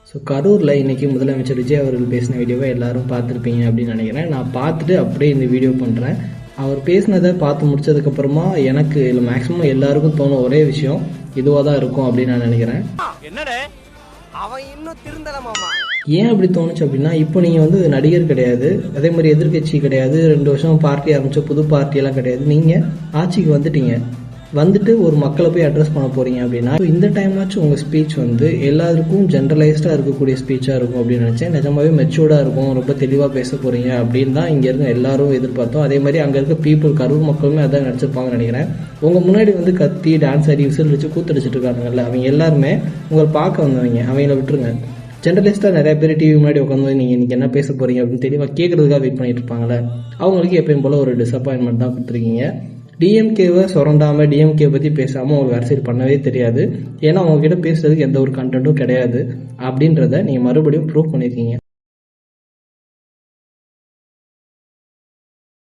So கரூரில் இன்றைக்கி முதலமைச்சர் விஜய் அவர்கள் பேசின வீடியோவை எல்லாரும் பார்த்துருப்பீங்க அப்படின்னு நினைக்கிறேன். நான் பார்த்துட்டு அப்படியே இந்த வீடியோ பண்ணுறேன். அவர் பேசினதை பார்த்து முடிச்சதுக்கப்புறமா எனக்கு இல்லை மேக்ஸிமம் எல்லாருக்கும் தோணும் ஒரே விஷயம் இதுவாக தான் இருக்கும் அப்படின்னு நான் நினைக்கிறேன். ஏன் அப்படி தோணுச்சு அப்படின்னா, இப்போ நீங்கள் வந்து நடிகர் கிடையாது, அதே மாதிரி எதிர்கட்சி கிடையாது, 2 வருஷம் பார்ட்டி ஆரம்பித்த புது பார்ட்டியெல்லாம் கிடையாது. நீங்கள் ஆட்சிக்கு வந்துட்டு ஒரு மக்களை போய் அட்ரஸ் பண்ண போகிறீங்க அப்படின்னா இந்த டைமாச்சும் உங்கள் ஸ்பீச் வந்து எல்லாருக்கும் ஜென்ரலைஸ்டாக இருக்கக்கூடிய ஸ்பீச்சாக இருக்கும் அப்படின்னு நினச்சேன். நிஜமாவே மெச்சூர்டாக இருக்கும், ரொம்ப தெளிவாக பேச போகிறீங்க அப்படின்னு தான் இங்கே இருக்க எல்லாரும் எதிர்பார்த்தோம். அதே மாதிரி அங்கே இருக்க பீப்புள் கரூர் மக்களுமே அதான் நினச்சிருப்பாங்கன்னு நினைக்கிறேன். உங்கள் முன்னாடி வந்து கத்தி டான்ஸ் ஆடி விசில் வச்சு கூத்தடிச்சிட்டு இருக்காங்கல்ல, அவங்க எல்லாருமே உங்களை பார்க்க வந்தவங்க. அவங்கள விட்டுருங்க. ஜென்ரலிஸ்ட்டாக நிறைய பேர் டிவி முன்னாடி உட்காந்து நீங்கள் இன்றைக்கி என்ன பேச போகிறீங்க அப்படின்னு தெளிவாக கேட்குறதுக்காக வெயிட் பண்ணிட்டு இருப்பாங்களே, அவங்களுக்கு எப்பயும் போல் ஒரு டிசப்பாயின்மெண்ட் தான் கொடுத்துருக்கீங்க. டிஎம்கேவை சுரண்டாமல் டிஎம்கே பற்றி பேசாமல் உங்களுக்கு அரசியல் பண்ணவே தெரியாது. ஏன்னா அவங்கக்கிட்ட பேசுறதுக்கு எந்த ஒரு கண்டென்ட்டும் கிடையாது அப்படின்றத நீங்கள் மறுபடியும் ப்ரூவ் பண்ணியிருக்கீங்க.